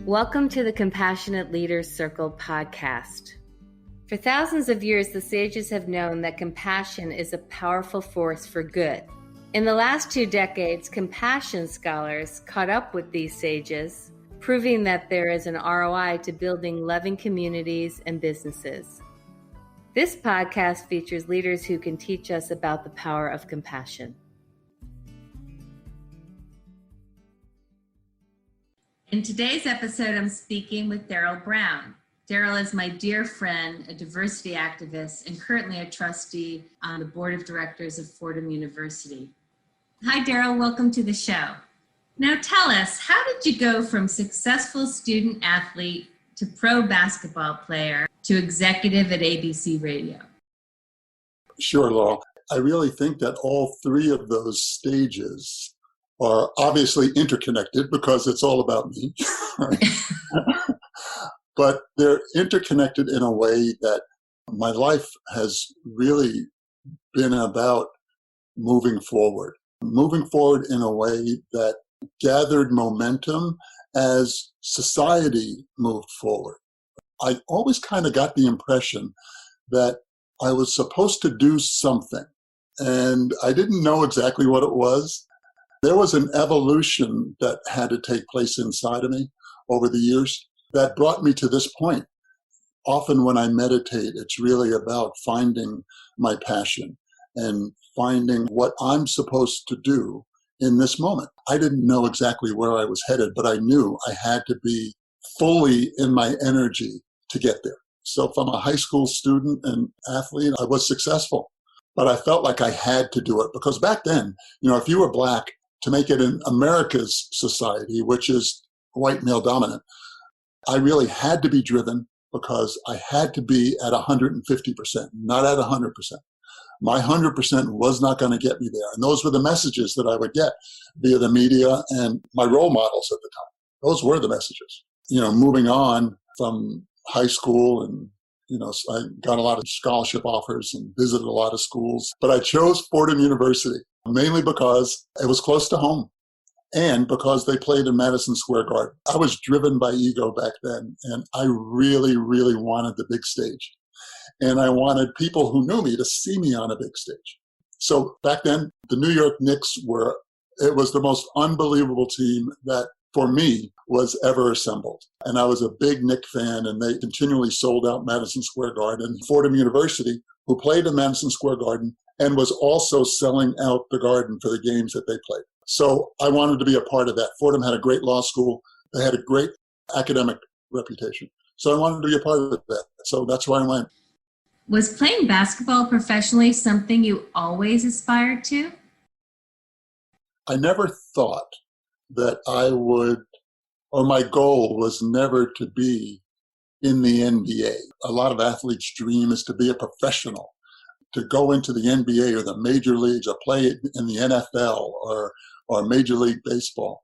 Welcome to the Compassionate Leaders Circle podcast. For thousands of years, the sages have known that compassion is a powerful force for good. In the last 2 decades, compassion scholars caught up with these sages, proving that there is an ROI to building loving communities and businesses. This podcast features leaders who can teach us about the power of compassion. In today's episode, I'm speaking with Darryl Brown. Darryl is my dear friend, a diversity activist, and currently a trustee on the Board of Directors of Fordham University. Hi, Darryl. Welcome to the show. Now tell us, how did you go from successful student athlete to pro basketball player to executive at ABC Radio? Sure, Laurel. I really think that all 3 of those stages are obviously interconnected because it's all about me. Right? But they're interconnected in a way that my life has really been about moving forward in a way that gathered momentum as society moved forward. I always kind of got the impression that I was supposed to do something, and I didn't know exactly what it was. There was an evolution that had to take place inside of me over the years that brought me to this point. Often when I meditate, it's really about finding my passion and finding what I'm supposed to do in this moment. I didn't know exactly where I was headed, but I knew I had to be fully in my energy to get there. So from a high school student and athlete, I was successful, but I felt like I had to do it because back then, if you were Black, to make it in America's society, which is white male dominant, I really had to be driven because I had to be at 150%, not at 100%. My 100% was not going to get me there. And those were the messages that I would get via the media and my role models at the time. Those were the messages. Moving on from high school and I got a lot of scholarship offers and visited a lot of schools, but I chose Fordham University mainly because it was close to home and because they played in Madison Square Garden. I was driven by ego back then, and I really, really wanted the big stage. And I wanted people who knew me to see me on a big stage. So back then, the New York Knicks it was the most unbelievable team that, for me, was ever assembled. And I was a big Knick fan, and they continually sold out Madison Square Garden. Fordham University, who played in Madison Square Garden, and was also selling out the Garden for the games that they played. So I wanted to be a part of that. Fordham had a great law school. They had a great academic reputation. So I wanted to be a part of that. So that's why I went. Was playing basketball professionally something you always aspired to? I never thought that my goal was never to be in the NBA. A lot of athletes' dream is to be a professional, to go into the NBA or the major leagues or play in the NFL or Major League Baseball.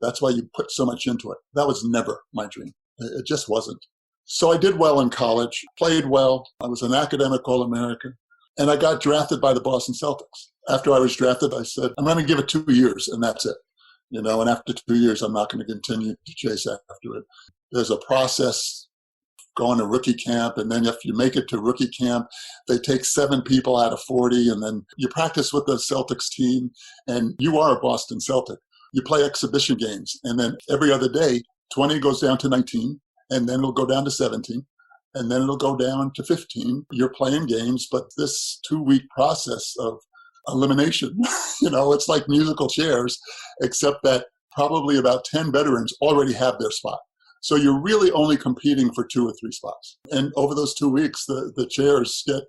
That's why you put so much into it. That was never my dream. It just wasn't. So I did well in college, played well. I was an academic All-American, and I got drafted by the Boston Celtics. After I was drafted, I said, I'm going to give it 2 years, and that's it. And after 2 years, I'm not going to continue to chase after it. There's a process going to rookie camp, and then if you make it to rookie camp, they take 7 people out of 40, and then you practice with the Celtics team, and you are a Boston Celtic. You play exhibition games, and then every other day, 20 goes down to 19, and then it'll go down to 17, and then it'll go down to 15. You're playing games, but this 2-week process of elimination, it's like musical chairs, except that probably about 10 veterans already have their spot. So you're really only competing for 2 or 3 spots. And over those 2 weeks, the chairs get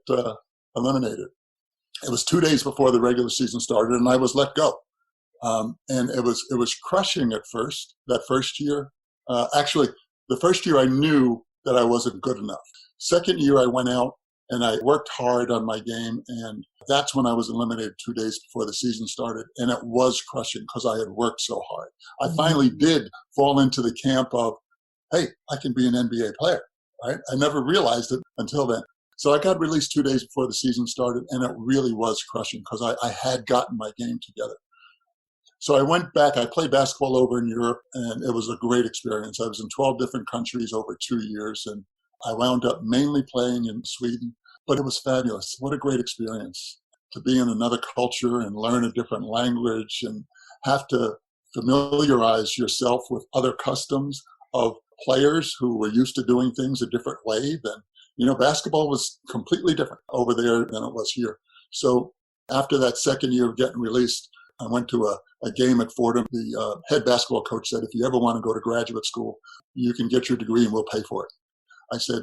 eliminated. It was 2 days before the regular season started, and I was let go. And it was crushing at first, that first year. Actually, the first year I knew that I wasn't good enough. Second year I went out and I worked hard on my game, and that's when I was eliminated 2 days before the season started. And it was crushing because I had worked so hard. I finally did fall into the camp of, hey, I can be an NBA player, right? I never realized it until then. So I got released 2 days before the season started, and it really was crushing because I had gotten my game together. So I went back, I played basketball over in Europe, and it was a great experience. I was in 12 different countries over 2 years, and I wound up mainly playing in Sweden, but it was fabulous. What a great experience to be in another culture and learn a different language and have to familiarize yourself with other customs of players who were used to doing things a different way. Then, basketball was completely different over there than it was here. So after that second year of getting released, I went to a game at Fordham. The head basketball coach said, if you ever want to go to graduate school, you can get your degree and we'll pay for it. I said,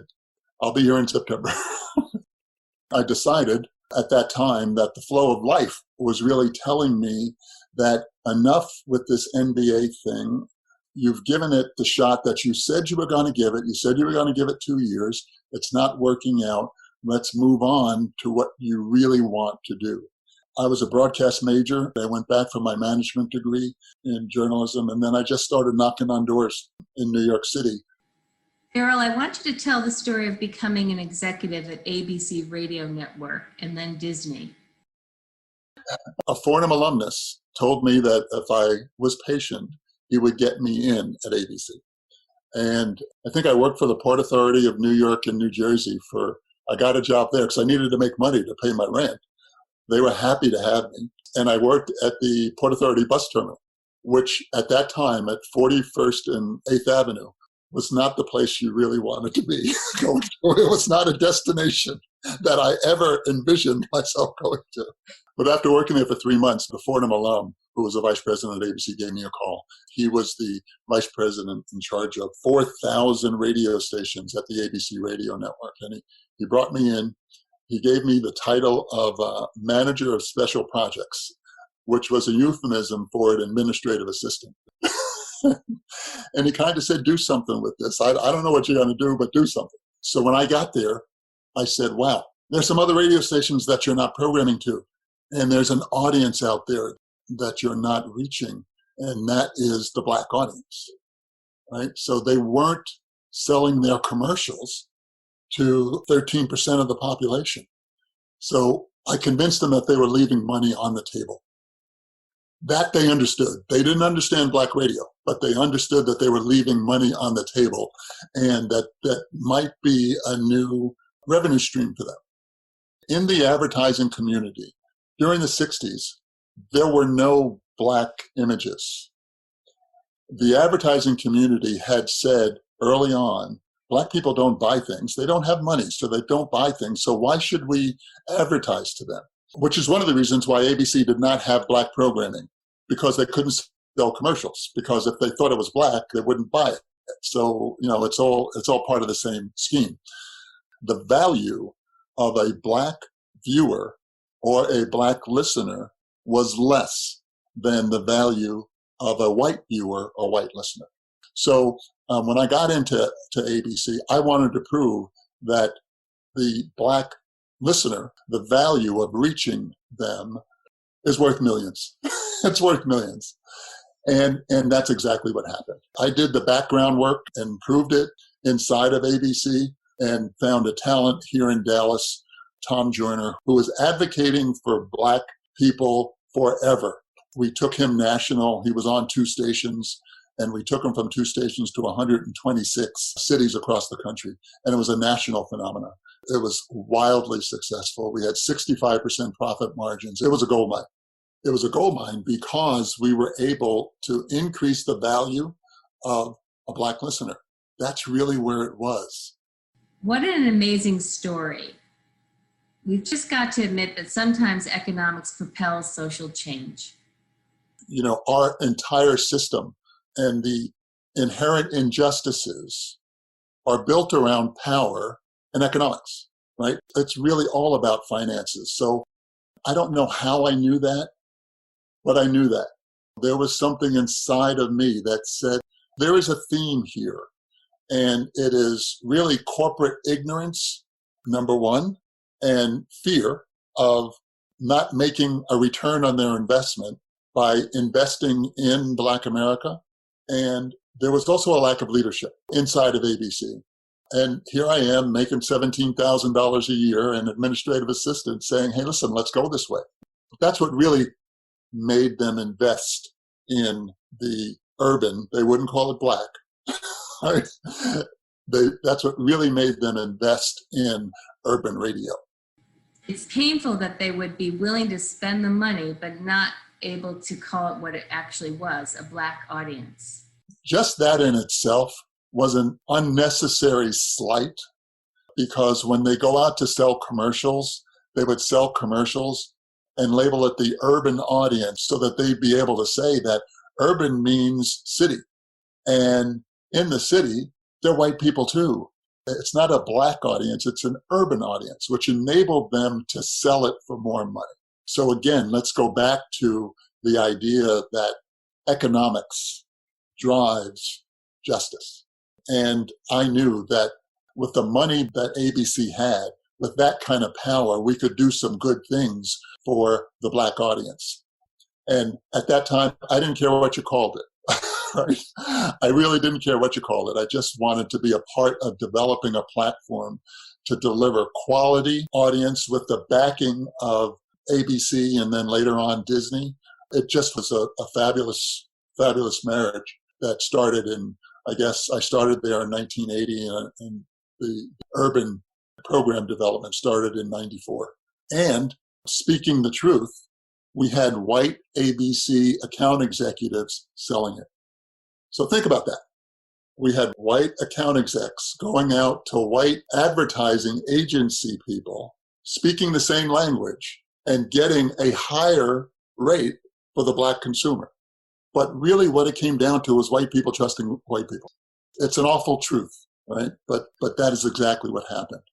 I'll be here in September. I decided at that time that the flow of life was really telling me that enough with this NBA thing. You've given it the shot that you said you were going to give it. You said you were going to give it 2 years. It's not working out. Let's move on to what you really want to do. I was a broadcast major. I went back for my management degree in journalism, and then I just started knocking on doors in New York City. Darryl, I want you to tell the story of becoming an executive at ABC Radio Network and then Disney. A Fordham alumnus told me that if I was patient, he would get me in at ABC. And I think I worked for the Port Authority of New York and New Jersey I got a job there because I needed to make money to pay my rent. They were happy to have me. And I worked at the Port Authority bus terminal, which at that time at 41st and 8th Avenue was not the place you really wanted to be going to. It was not a destination that I ever envisioned myself going to. But after working there for 3 months, the Fordham alum, who was the vice president at ABC, gave me a call. He was the vice president in charge of 4,000 radio stations at the ABC radio network. And he brought me in. He gave me the title of manager of special projects, which was a euphemism for an administrative assistant. And he kind of said, do something with this. I don't know what you're going to do, but do something. So when I got there, I said, wow, there's some other radio stations that you're not programming to. And there's an audience out there that you're not reaching. And that is the Black audience, right? So they weren't selling their commercials to 13% of the population. So I convinced them that they were leaving money on the table. That they understood. They didn't understand Black radio, but they understood that they were leaving money on the table and that might be a new revenue stream for them. In the advertising community, during the 60s, there were no Black images. The advertising community had said early on, Black people don't buy things. They don't have money, so they don't buy things. So why should we advertise to them? Which is one of the reasons why ABC did not have Black programming, because they couldn't sell commercials. Because if they thought it was Black, they wouldn't buy it. So, it's all part of the same scheme. The value of a Black viewer or a Black listener was less than the value of a white viewer or white listener. So when I got into ABC, I wanted to prove that the Black listener, the value of reaching them is worth millions. It's worth millions. And that's exactly what happened. I did the background work and proved it inside of ABC and found a talent here in Dallas, Tom Joyner, who was advocating for Black people forever. We took him national. He was on 2 stations, and we took him from 2 stations to 126 cities across the country. And it was a national phenomenon. It was wildly successful. We had 65% profit margins. It was a gold mine. It was a gold mine because we were able to increase the value of a Black listener. That's really where it was. What an amazing story. We've just got to admit that sometimes economics propels social change. Our entire system and the inherent injustices are built around power and economics, right? It's really all about finances. So I don't know how I knew that, but I knew that. There was something inside of me that said, there is a theme here. And it is really corporate ignorance, number one, and fear of not making a return on their investment by investing in Black America. And there was also a lack of leadership inside of ABC. And here I am making $17,000 a year and administrative assistant saying, hey, listen, let's go this way. That's what really made them invest in the urban, they wouldn't call it black. Right? That's what really made them invest in urban radio. It's painful that they would be willing to spend the money, but not able to call it what it actually was, a black audience. Just that in itself was an unnecessary slight, because when they go out to sell commercials, they would sell commercials and label it the urban audience so that they'd be able to say that urban means city. And in the city, they're white people too. It's not a black audience, it's an urban audience, which enabled them to sell it for more money. So again, let's go back to the idea that economics drives justice. And I knew that with the money that ABC had, with that kind of power, we could do some good things for the black audience. And at that time, I didn't care what you called it. Right? I really didn't care what you called it. I just wanted to be a part of developing a platform to deliver quality audience with the backing of ABC and then later on Disney. It just was a fabulous, fabulous marriage that started in, I guess I started there in 1980 and the urban program development started in 94. And speaking the truth, we had white ABC account executives selling it. So think about that. We had white account execs going out to white advertising agency people, speaking the same language and getting a higher rate for the black consumer. But really what it came down to was white people trusting white people. It's an awful truth, right? But that is exactly what happened.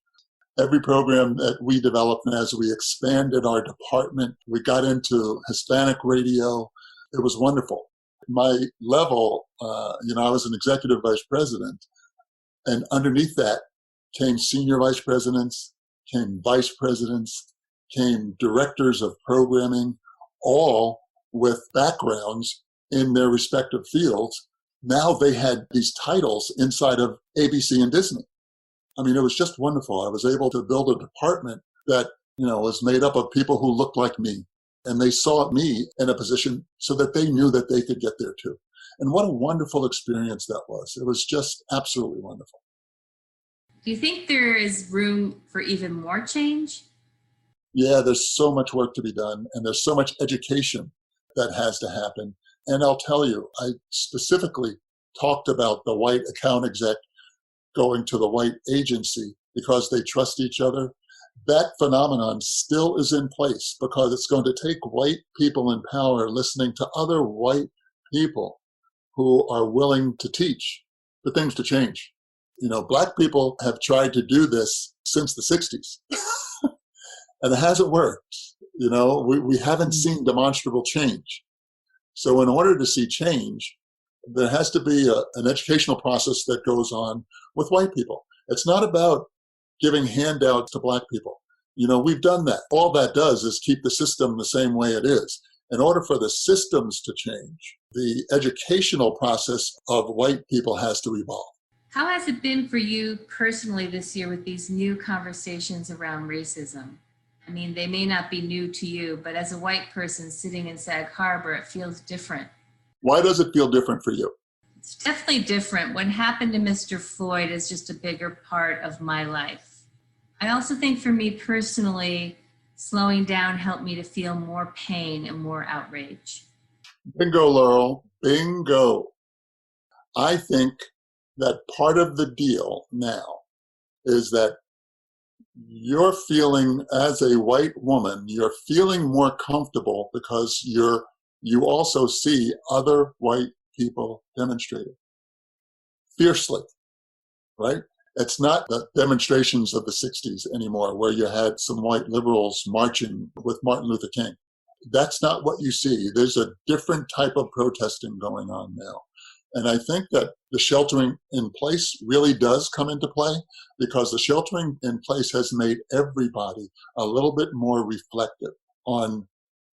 Every program that we developed, and as we expanded our department, we got into Hispanic radio. It was wonderful. My level, I was an executive vice president, and underneath that came senior vice presidents, came vice presidents, came directors of programming, all with backgrounds in their respective fields. Now they had these titles inside of ABC and Disney. I mean, it was just wonderful. I was able to build a department that, was made up of people who looked like me. And they saw me in a position so that they knew that they could get there too. And what a wonderful experience that was. It was just absolutely wonderful. Do you think there is room for even more change? Yeah, there's so much work to be done, and there's so much education that has to happen. And I'll tell you, I specifically talked about the white account exec going to the white agency because they trust each other. That phenomenon still is in place because it's going to take white people in power listening to other white people who are willing to teach for things to change. Black people have tried to do this since the 60s, and it hasn't worked. We haven't seen demonstrable change. So in order to see change, there has to be an educational process that goes on with white people. It's not about giving handouts to black people. We've done that. All that does is keep the system the same way it is. In order for the systems to change, the educational process of white people has to evolve. How has it been for you personally this year with these new conversations around racism? I mean, they may not be new to you, but as a white person sitting in Sag Harbor, it feels different. Why does it feel different for you? It's definitely different. What happened to Mr. Floyd is just a bigger part of my life. I also think for me personally, slowing down helped me to feel more pain and more outrage. Bingo, Laurel. Bingo. I think that part of the deal now is that you're feeling, as a white woman, you're feeling more comfortable because you also see other white people demonstrating fiercely, right? It's not the demonstrations of the 60s anymore where you had some white liberals marching with Martin Luther King. That's not what you see. There's a different type of protesting going on now. And I think that the sheltering in place really does come into play because the sheltering in place has made everybody a little bit more reflective on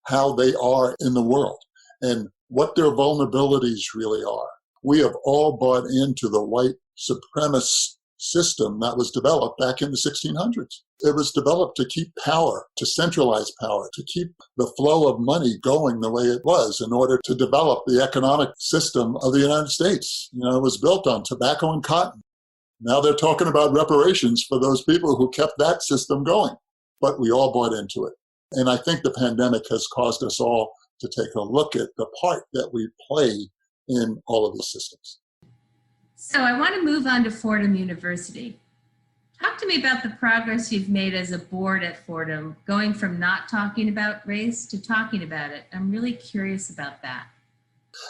how they are in the world and what their vulnerabilities really are. We have all bought into the white supremacist system that was developed back in the 1600s. It was developed to keep power, to centralize power, to keep the flow of money going the way it was in order to develop the economic system of the United States. It was built on tobacco and cotton. Now they're talking about reparations for those people who kept that system going. But we all bought into it. And I think the pandemic has caused us all to take a look at the part that we play in all of these systems. So I want to move on to Fordham University. Talk to me about the progress you've made as a board at Fordham, going from not talking about race to talking about it. I'm really curious about that.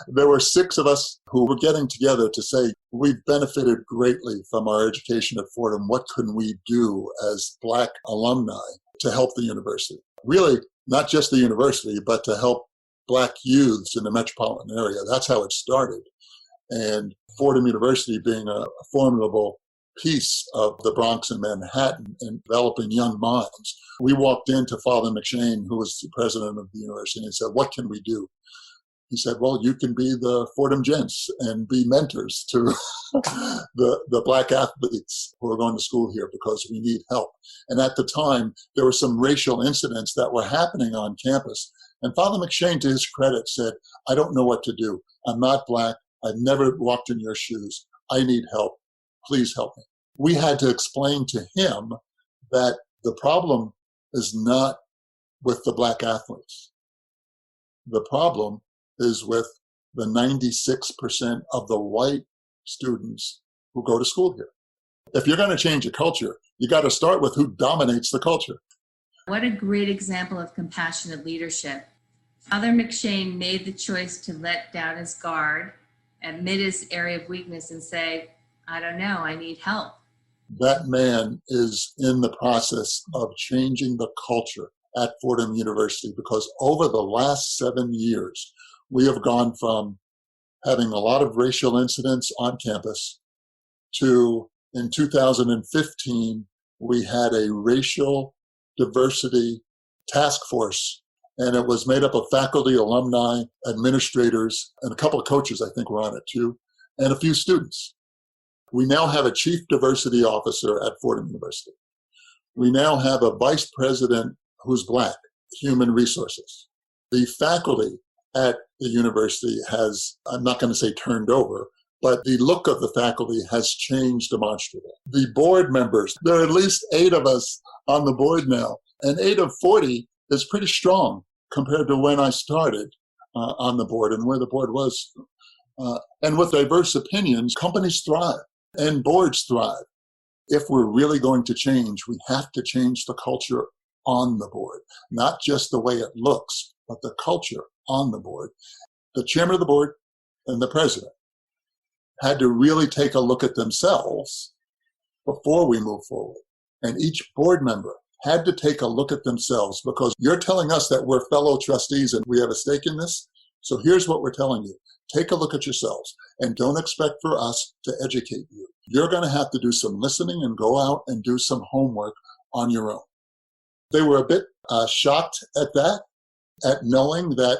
There were 6 of us who were getting together to say, we've benefited greatly from our education at Fordham. What can we do as Black alumni to help the university? Really, not just the university, but to help Black youths in the metropolitan area. That's how it started. And Fordham University being a formidable piece of the Bronx and Manhattan and developing young minds, we walked into Father McShane, who was the president of the university, and said, what can we do? He said, well, you can be the Fordham Gents and be mentors to the Black athletes who are going to school here because we need help. And at the time, there were some racial incidents that were happening on campus. And Father McShane, to his credit, said, I don't know what to do. I'm not Black. I've never walked in your shoes. I need help. Please help me. We had to explain to him that the problem is not with the Black athletes. The problem is with the 96% of the white students who go to school here. If you're going to change a culture, you got to start with who dominates the culture. What a great example of compassionate leadership. Father McShane made the choice to let down his guard, admit his area of weakness, and say, I don't know, I need help. That man is in the process of changing the culture at Fordham University because over the last 7 years, we have gone from having a lot of racial incidents on campus to, in 2015, we had a racial diversity task force, and it was made up of faculty, alumni, administrators, and a couple of coaches, I think, were on it too, and a few students. We now have a chief diversity officer at Fordham University. We now have a vice president who's Black, human resources. The faculty at the university has, I'm not going to say turned over, but the look of the faculty has changed demonstrably. The board members, there are at least 8 of us on the board now, and 8 of 40 is pretty strong compared to when I started on the board and where the board was. And with diverse opinions, companies thrive and boards thrive. If we're really going to change, we have to change the culture on the board, not just the way it looks, but the culture on the board. The chairman of the board and the president had to really take a look at themselves before we move forward. And each board member had to take a look at themselves because you're telling us that we're fellow trustees and we have a stake in this. So here's what we're telling you. Take a look at yourselves and don't expect for us to educate you. You're going to have to do some listening and go out and do some homework on your own. They were a bit shocked at that, at knowing that,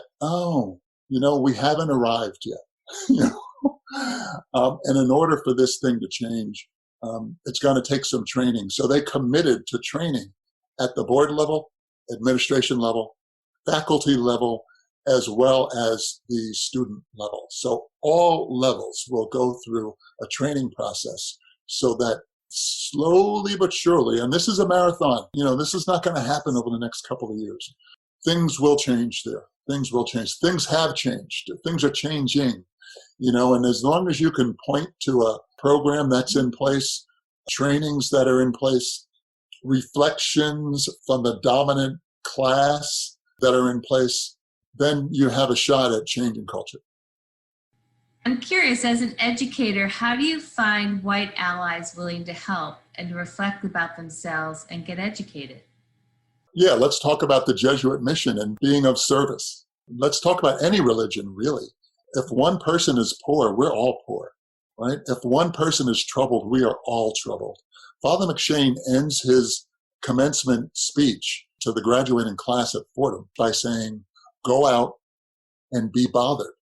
we haven't arrived yet. And in order for this thing to change, it's going to take some training. So they committed to training at the board level, administration level, faculty level, as well as the student level. So all levels will go through a training process so that slowly but surely, and this is a marathon, this is not going to happen over the next couple of years. Things will change there. Things will change. Things have changed. Things are changing, and as long as you can point to a program that's in place, trainings that are in place, reflections from the dominant class that are in place, then you have a shot at changing culture. I'm curious, as an educator, how do you find white allies willing to help and to reflect about themselves and get educated? Yeah, let's talk about the Jesuit mission and being of service. Let's talk about any religion, really. If one person is poor, we're all poor, right? If one person is troubled, we are all troubled. Father McShane ends his commencement speech to the graduating class at Fordham by saying, go out and be bothered.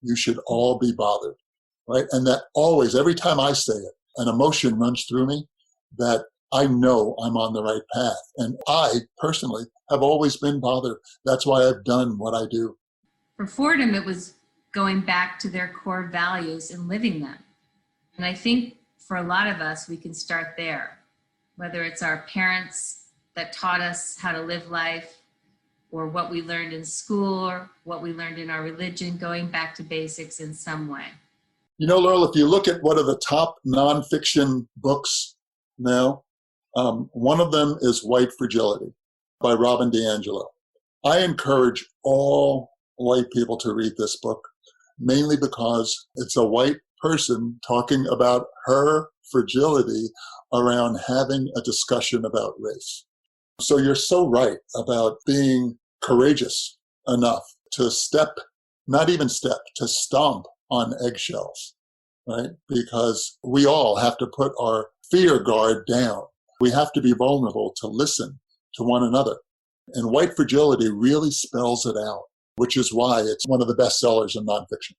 You should all be bothered, right? And that always, every time I say it, an emotion runs through me that I know I'm on the right path. And I personally have always been bothered. That's why I've done what I do. For Fordham, it was going back to their core values and living them. And I think for a lot of us, we can start there, whether it's our parents that taught us how to live life, or what we learned in school, or what we learned in our religion, going back to basics in some way. You know, Laurel, if you look at what are the top nonfiction books now, one of them is White Fragility by Robin DiAngelo. I encourage all white people to read this book, mainly because it's a white person talking about her fragility around having a discussion about race. So you're so right about being courageous enough to to stomp on eggshells, right? Because we all have to put our fear guard down. We have to be vulnerable to listen to one another. And White Fragility really spells it out, which is why it's one of the best sellers in nonfiction.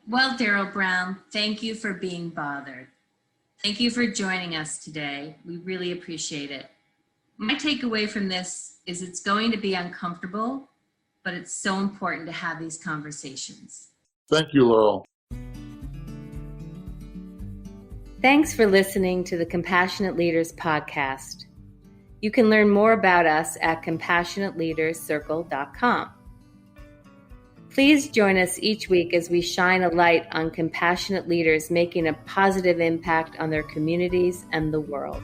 Well, Darryl Brown, thank you for being bothered. Thank you for joining us today. We really appreciate it. My takeaway from this is it's going to be uncomfortable, but it's so important to have these conversations. Thank you, Laurel. Thanks for listening to the Compassionate Leaders podcast. You can learn more about us at compassionateleaderscircle.com. Please join us each week as we shine a light on compassionate leaders making a positive impact on their communities and the world.